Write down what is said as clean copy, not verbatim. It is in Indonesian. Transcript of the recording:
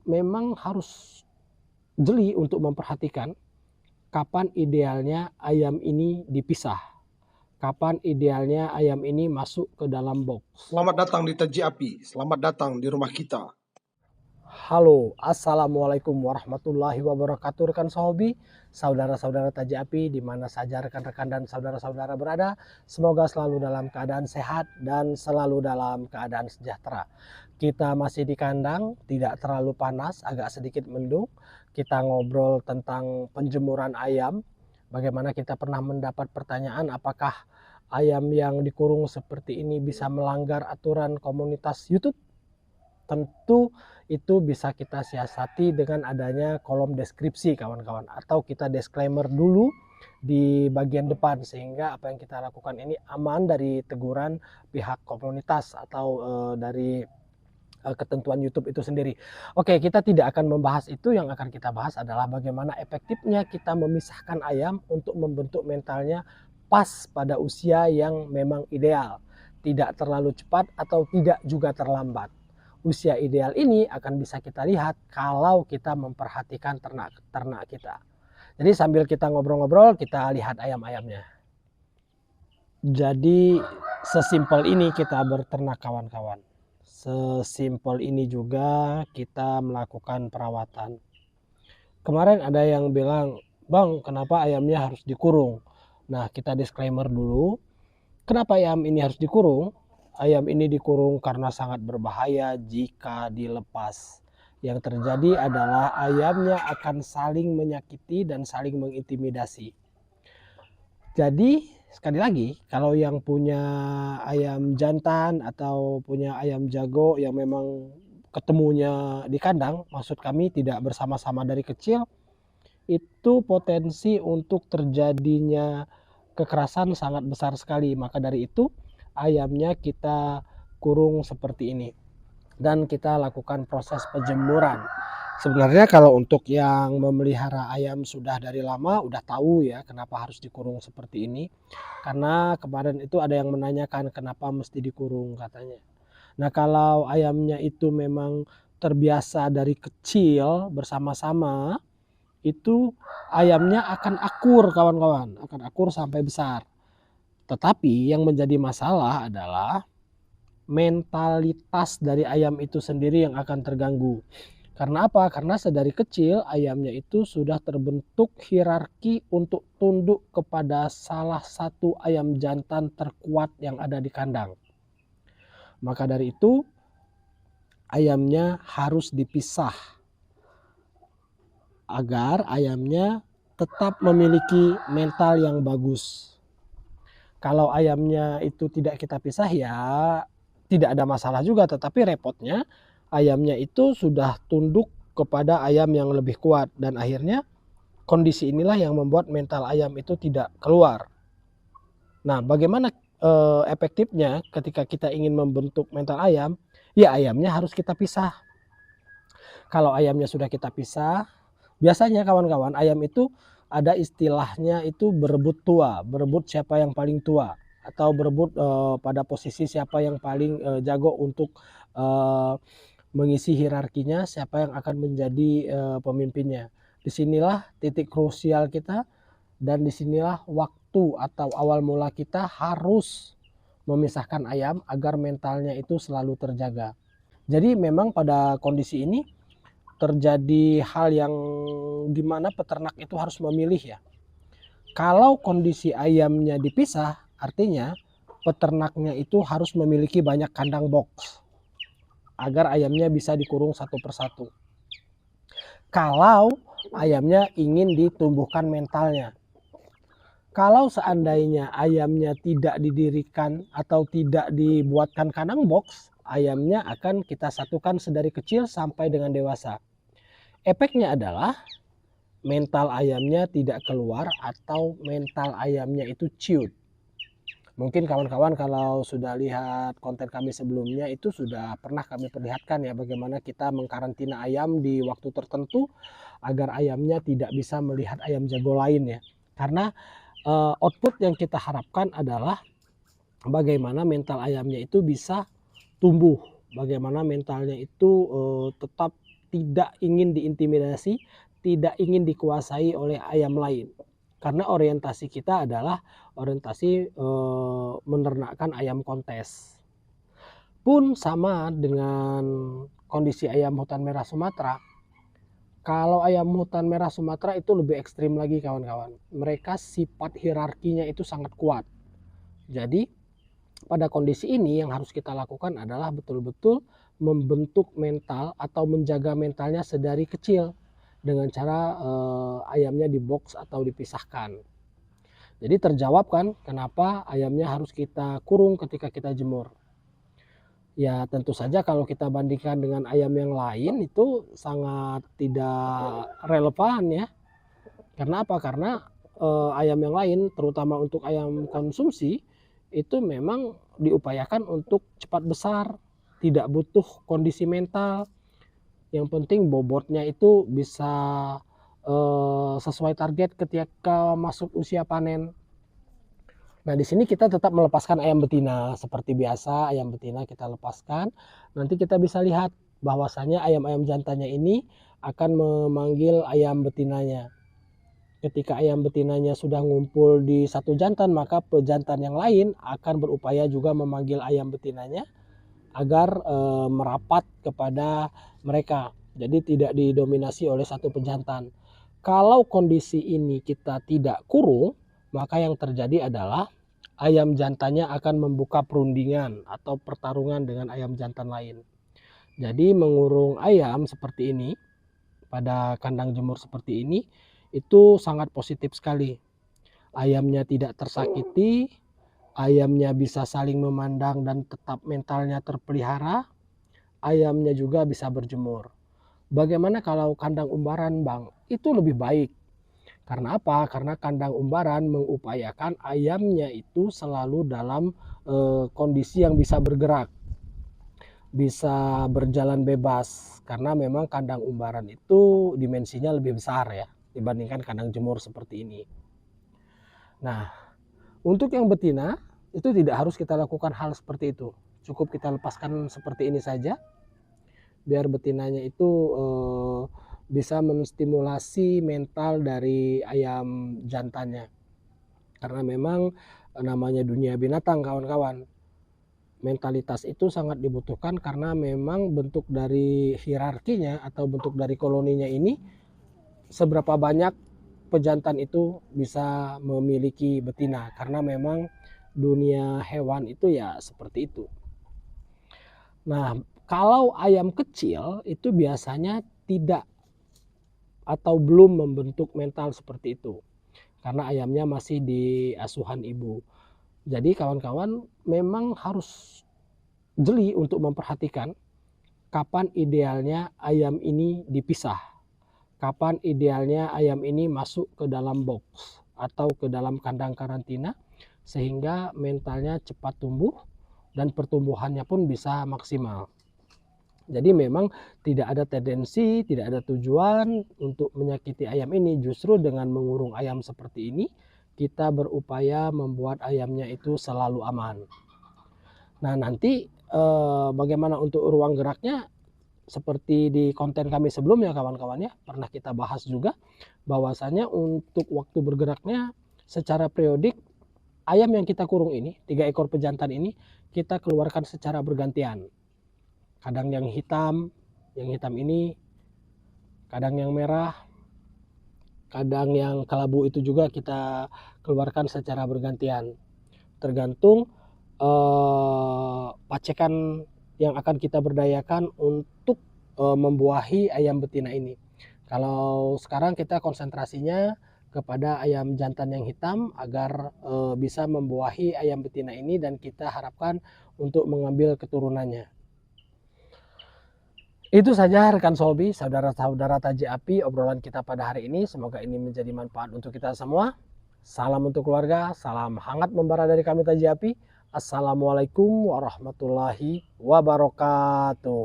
memang harus jeli untuk memperhatikan kapan idealnya ayam ini dipisah, kapan idealnya ayam ini masuk ke dalam box. Selamat datang di Taji Api, selamat datang di rumah kita. Halo, assalamualaikum warahmatullahi wabarakatuh rekan sahobi, saudara-saudara Taji Api di mana saja rekan-rekan dan saudara-saudara berada. Semoga selalu dalam keadaan sehat dan selalu dalam keadaan sejahtera. Kita masih di kandang, tidak terlalu panas, agak sedikit mendung. Kita ngobrol tentang penjemuran ayam. Bagaimana kita pernah mendapat pertanyaan apakah ayam yang dikurung seperti ini bisa melanggar aturan komunitas YouTube? Tentu itu bisa kita siasati dengan adanya kolom deskripsi kawan-kawan, atau kita disclaimer dulu di bagian depan sehingga apa yang kita lakukan ini aman dari teguran pihak komunitas atau dari ketentuan YouTube itu sendiri. Oke, kita tidak akan membahas itu. Yang akan kita bahas adalah bagaimana efektifnya kita memisahkan ayam untuk membentuk mentalnya pas pada usia yang memang ideal, tidak terlalu cepat atau tidak juga terlambat. Usia ideal ini akan bisa kita lihat kalau kita memperhatikan ternak kita. Jadi sambil kita ngobrol-ngobrol, kita lihat ayam-ayamnya. Jadi sesimpel ini kita berternak kawan-kawan. Sesimpel ini juga kita melakukan perawatan. Kemarin ada yang bilang, "Bang, kenapa ayamnya harus dikurung?" Nah, kita disclaimer dulu. Kenapa ayam ini harus dikurung? Ayam ini dikurung karena sangat berbahaya jika dilepas. Yang terjadi adalah ayamnya akan saling menyakiti dan saling mengintimidasi. Jadi sekali lagi, kalau yang punya ayam jantan atau punya ayam jago yang memang ketemunya di kandang, maksud kami tidak bersama-sama dari kecil, itu potensi untuk terjadinya kekerasan sangat besar sekali. Maka dari itu ayamnya kita kurung seperti ini dan kita lakukan proses penjemuran. Sebenarnya kalau untuk yang memelihara ayam sudah dari lama udah tahu ya kenapa harus dikurung seperti ini. Karena kemarin itu ada yang menanyakan kenapa mesti dikurung katanya. Nah, kalau ayamnya itu memang terbiasa dari kecil bersama-sama, itu ayamnya akan akur kawan-kawan, akan akur sampai besar. Tetapi yang menjadi masalah adalah mentalitas dari ayam itu sendiri yang akan terganggu. Karena apa? Karena sedari kecil ayamnya itu sudah terbentuk hierarki untuk tunduk kepada salah satu ayam jantan terkuat yang ada di kandang. Maka dari itu ayamnya harus dipisah agar ayamnya tetap memiliki mental yang bagus. Kalau ayamnya itu tidak kita pisah ya tidak ada masalah juga, tetapi repotnya ayamnya itu sudah tunduk kepada ayam yang lebih kuat dan akhirnya kondisi inilah yang membuat mental ayam itu tidak keluar. Nah, bagaimana efektifnya ketika kita ingin membentuk mental ayam? Ya ayamnya harus kita pisah. Kalau ayamnya sudah kita pisah, biasanya kawan-kawan ayam itu ada istilahnya itu berebut tua, berebut siapa yang paling tua atau berebut pada posisi siapa yang paling jago untuk mengisi hierarkinya, siapa yang akan menjadi pemimpinnya. Disinilah titik krusial kita dan disinilah waktu atau awal mula kita harus memisahkan ayam agar mentalnya itu selalu terjaga. Jadi memang pada kondisi ini terjadi hal yang dimana peternak itu harus memilih ya. Kalau kondisi ayamnya dipisah, artinya peternaknya itu harus memiliki banyak kandang box agar ayamnya bisa dikurung satu persatu. Kalau ayamnya ingin ditumbuhkan mentalnya. Kalau seandainya ayamnya tidak didirikan atau tidak dibuatkan kandang box, ayamnya akan kita satukan sedari kecil sampai dengan dewasa. Efeknya adalah mental ayamnya tidak keluar atau mental ayamnya itu ciut. Mungkin kawan-kawan kalau sudah lihat konten kami sebelumnya itu sudah pernah kami perlihatkan ya bagaimana kita mengkarantina ayam di waktu tertentu agar ayamnya tidak bisa melihat ayam jago lain ya. Karena output yang kita harapkan adalah bagaimana mental ayamnya itu bisa tumbuh, bagaimana mentalnya itu tetap tidak ingin diintimidasi, tidak ingin dikuasai oleh ayam lain. Karena orientasi kita adalah orientasi menernakkan ayam kontes. Pun sama dengan kondisi ayam hutan merah Sumatera. Kalau ayam hutan merah Sumatera itu lebih ekstrim lagi kawan-kawan. Mereka sifat hierarkinya itu sangat kuat. Jadi pada kondisi ini yang harus kita lakukan adalah betul-betul membentuk mental atau menjaga mentalnya sedari kecil dengan cara ayamnya di box atau dipisahkan. Jadi terjawab kan kenapa ayamnya harus kita kurung ketika kita jemur. Ya tentu saja kalau kita bandingkan dengan ayam yang lain itu sangat tidak relevan ya. Karena apa? Karena ayam yang lain terutama untuk ayam konsumsi itu memang diupayakan untuk cepat besar, tidak butuh kondisi mental. Yang penting bobotnya itu bisa sesuai target ketika masuk usia panen. Nah, di sini kita tetap melepaskan ayam betina seperti biasa, ayam betina kita lepaskan. Nanti kita bisa lihat bahwasanya ayam-ayam jantannya ini akan memanggil ayam betinanya. Ketika ayam betinanya sudah ngumpul di satu jantan, maka pejantan yang lain akan berupaya juga memanggil ayam betinanya agar merapat kepada mereka. Jadi tidak didominasi oleh satu pejantan. Kalau kondisi ini kita tidak kurung, maka yang terjadi adalah ayam jantannya akan membuka perundingan atau pertarungan dengan ayam jantan lain. Jadi mengurung ayam seperti ini pada kandang jemur seperti ini itu sangat positif sekali. Ayamnya tidak tersakiti, ayamnya bisa saling memandang dan tetap mentalnya terpelihara, ayamnya juga bisa berjemur. Bagaimana kalau kandang umbaran, Bang? Itu lebih baik. Karena apa? Karena kandang umbaran mengupayakan ayamnya itu selalu dalam kondisi yang bisa bergerak, bisa berjalan bebas. Karena memang kandang umbaran itu dimensinya lebih besar ya dibandingkan kandang jemur seperti ini. Nah, untuk yang betina itu tidak harus kita lakukan hal seperti itu. Cukup kita lepaskan seperti ini saja, biar betinanya itu bisa menstimulasi mental dari ayam jantannya. Karena memang namanya dunia binatang kawan-kawan, mentalitas itu sangat dibutuhkan karena memang bentuk dari hierarkinya atau bentuk dari koloninya ini seberapa banyak pejantan itu bisa memiliki betina, karena memang dunia hewan itu ya seperti itu. Nah, kalau ayam kecil itu biasanya tidak atau belum membentuk mental seperti itu karena ayamnya masih di asuhan ibu. Jadi kawan-kawan memang harus jeli untuk memperhatikan kapan idealnya ayam ini dipisah, kapan idealnya ayam ini masuk ke dalam box atau ke dalam kandang karantina sehingga mentalnya cepat tumbuh dan pertumbuhannya pun bisa maksimal. Jadi memang tidak ada tendensi, tidak ada tujuan untuk menyakiti ayam ini. Justru dengan mengurung ayam seperti ini, kita berupaya membuat ayamnya itu selalu aman. Nah, nanti bagaimana untuk ruang geraknya? Seperti di konten kami sebelumnya kawan-kawan ya, pernah kita bahas juga bahwasanya untuk waktu bergeraknya secara periodik ayam yang kita kurung ini, 3 ekor pejantan ini kita keluarkan secara bergantian. Kadang yang hitam ini, kadang yang merah, kadang yang kelabu itu juga kita keluarkan secara bergantian. Tergantung pacekan yang akan kita berdayakan untuk membuahi ayam betina ini. Kalau sekarang kita konsentrasinya kepada ayam jantan yang hitam agar bisa membuahi ayam betina ini dan kita harapkan untuk mengambil keturunannya. Itu saja rekan Sobi, saudara-saudara Taji Api, obrolan kita pada hari ini. Semoga ini menjadi manfaat untuk kita semua. Salam untuk keluarga, salam hangat membara dari kami Taji Api. Assalamualaikum warahmatullahi wabarakatuh.